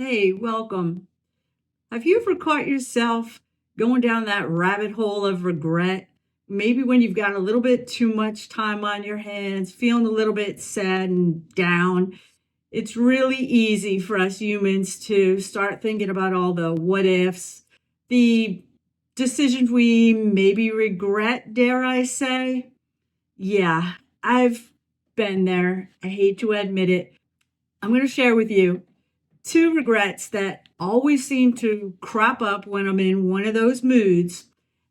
Hey, welcome. Have you ever caught yourself going down that rabbit hole of regret? Maybe when you've got a little bit too much time on your hands, feeling a little bit sad and down. It's really easy for us humans to start thinking about all the what ifs, the decisions we maybe regret, dare I say. Yeah, I've been there. I hate to admit it. I'm going to share with you two regrets that always seem to crop up when I'm in one of those moods,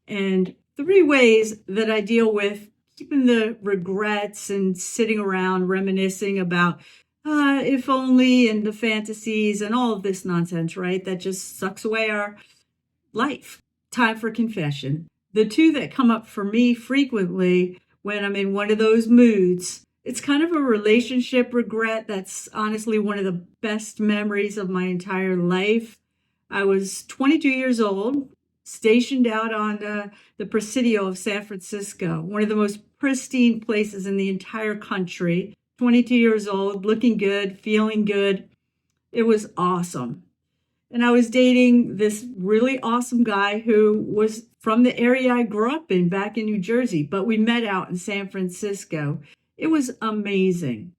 and three ways that I deal with keeping the regrets and sitting around reminiscing about if only and the fantasies and all of this nonsense, right? That just sucks away our life. Time for confession. The two that come up for me frequently when I'm in one of those moods, it's kind of a relationship regret that's honestly one of the best memories of my entire life. I was 22 years old, stationed out on the Presidio of San Francisco, one of the most pristine places in the entire country. 22 years old, looking good, feeling good. It was awesome. And I was dating this really awesome guy who was from the area I grew up in back in New Jersey, but we met out in San Francisco. It was amazing.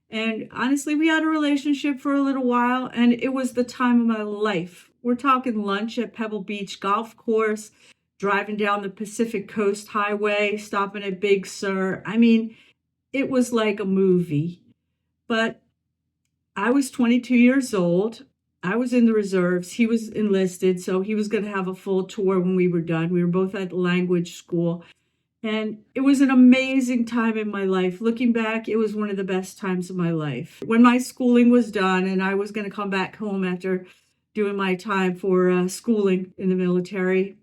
And honestly, we had a relationship for a little while, and it was the time of my life. We're talking lunch at Pebble Beach Golf Course, driving down the Pacific Coast Highway, stopping at Big Sur. I mean, it was like a movie. But I was 22 years old. I was in the reserves. He was enlisted, so he was going to have a full tour when we were done. We were both at language school. And it was an amazing time in my life. Looking back, it was one of the best times of my life. When my schooling was done and I was going to come back home after doing my time for schooling in the military,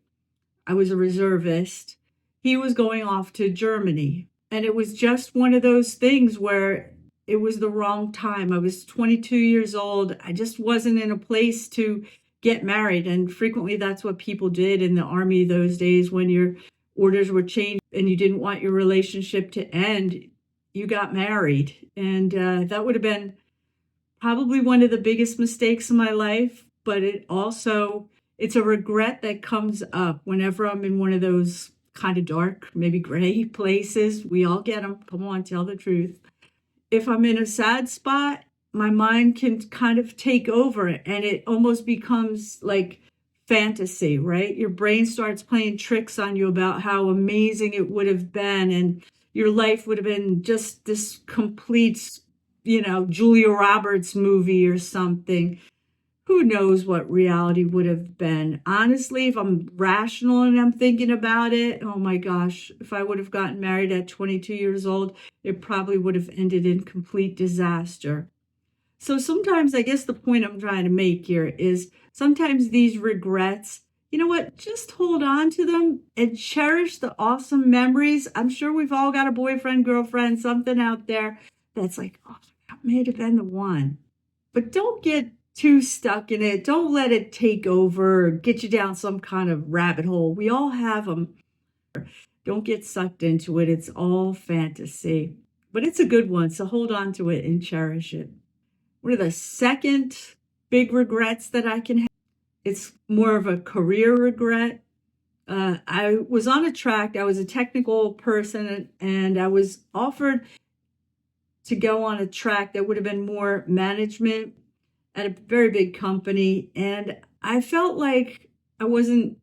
I was a reservist. He was going off to Germany. And it was just one of those things where it was the wrong time. I was 22 years old. I just wasn't in a place to get married. And frequently that's what people did in the Army those days when your orders were changed and you didn't want your relationship to end. You got married. And that would have been probably one of the biggest mistakes in my life. But it's a regret that comes up whenever I'm in one of those kind of dark, maybe gray places. We all get them. Come on, tell the truth. If I'm in a sad spot, my mind can kind of take over and it almost becomes like fantasy, right? Your brain starts playing tricks on you about how amazing it would have been and your life would have been just this complete, Julia Roberts movie or something. Who knows what reality would have been? Honestly, if I'm rational and I'm thinking about it, oh my gosh, if I would have gotten married at 22 years old, it probably would have ended in complete disaster. So sometimes I guess the point I'm trying to make here is sometimes these regrets, you know what, just hold on to them and cherish the awesome memories. I'm sure we've all got a boyfriend, girlfriend, something out there that's like, oh, that may have been the one. But don't get too stuck in it. Don't let it take over or get you down some kind of rabbit hole. We all have them. Don't get sucked into it. It's all fantasy. But it's a good one, so hold on to it and cherish it. One of the second big regrets that I can have, it's more of a career regret. I was on a track. I was a technical person, and I was offered to go on a track that would have been more management at a very big company. And I felt like I wasn't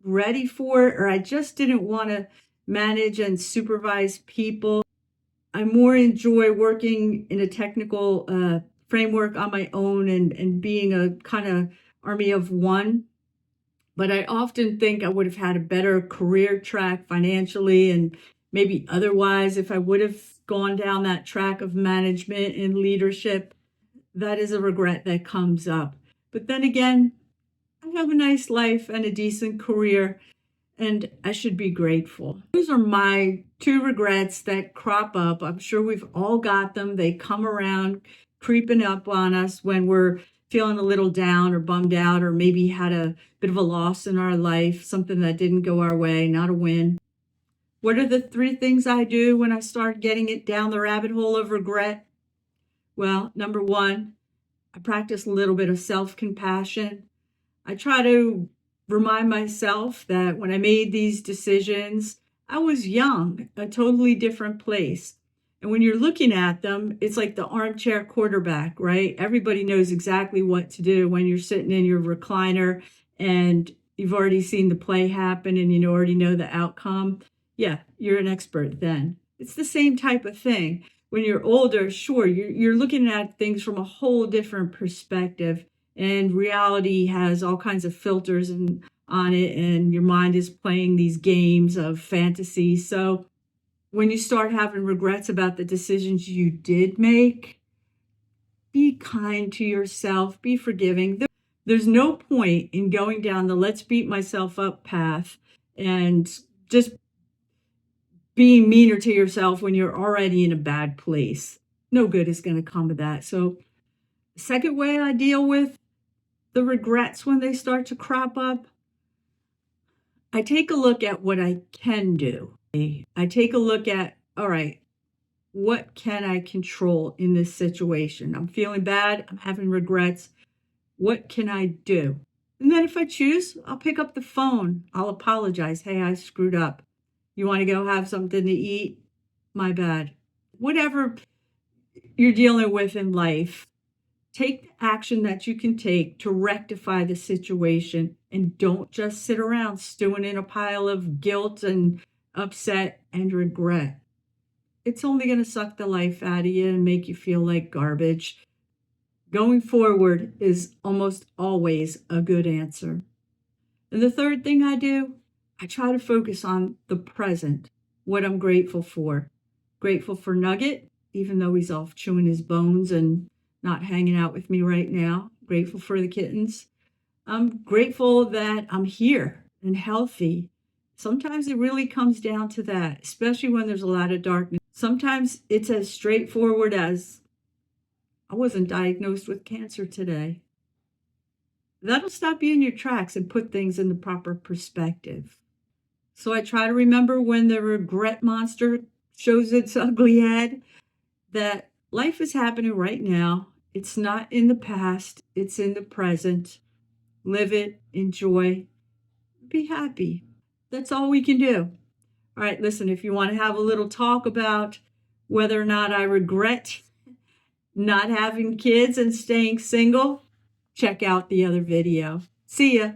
ready for it, or I just didn't want to manage and supervise people. I more enjoy working in a technical framework on my own and being a kind of army of one. But I often think I would have had a better career track financially and maybe otherwise if I would have gone down that track of management and leadership. That is a regret that comes up. But then again, I have a nice life and a decent career, and I should be grateful. Those are my two regrets that crop up. I'm sure we've all got them. They come around, creeping up on us when we're feeling a little down or bummed out, or maybe had a bit of a loss in our life, something that didn't go our way, not a win. What are the three things I do when I start getting it down the rabbit hole of regret? Well, number one, I practice a little bit of self-compassion. I try to remind myself that when I made these decisions, I was young, a totally different place. And when you're looking at them, it's like the armchair quarterback, right? Everybody knows exactly what to do when you're sitting in your recliner and you've already seen the play happen and you already know the outcome. Yeah, you're an expert then. It's the same type of thing. When you're older, sure, you're looking at things from a whole different perspective, and reality has all kinds of filters on it, and your mind is playing these games of fantasy. So when you start having regrets about the decisions you did make, be kind to yourself, be forgiving. There's no point in going down the let's beat myself up path and just being meaner to yourself when you're already in a bad place. No good is going to come of that. So, the second way I deal with the regrets when they start to crop up, I take a look at what I can do. I take a look at, all right, what can I control in this situation? I'm feeling bad. I'm having regrets. What can I do? And then if I choose, I'll pick up the phone. I'll apologize. Hey, I screwed up. You want to go have something to eat? My bad. Whatever you're dealing with in life, take the action that you can take to rectify the situation, and don't just sit around stewing in a pile of guilt and upset and regret. It's only going to suck the life out of you and make you feel like garbage. Going forward is almost always a good answer. And the third thing I do, I try to focus on the present, what I'm grateful for. Grateful for Nugget, even though he's off chewing his bones and not hanging out with me right now. Grateful for the kittens. I'm grateful that I'm here and healthy. Sometimes it really comes down to that, especially when there's a lot of darkness. Sometimes it's as straightforward as, I wasn't diagnosed with cancer today. That'll stop you in your tracks and put things in the proper perspective. So I try to remember when the regret monster shows its ugly head that life is happening right now. It's not in the past, it's in the present. Live it, enjoy, be happy. That's all we can do. All right, listen, if you want to have a little talk about whether or not I regret not having kids and staying single, check out the other video. See ya.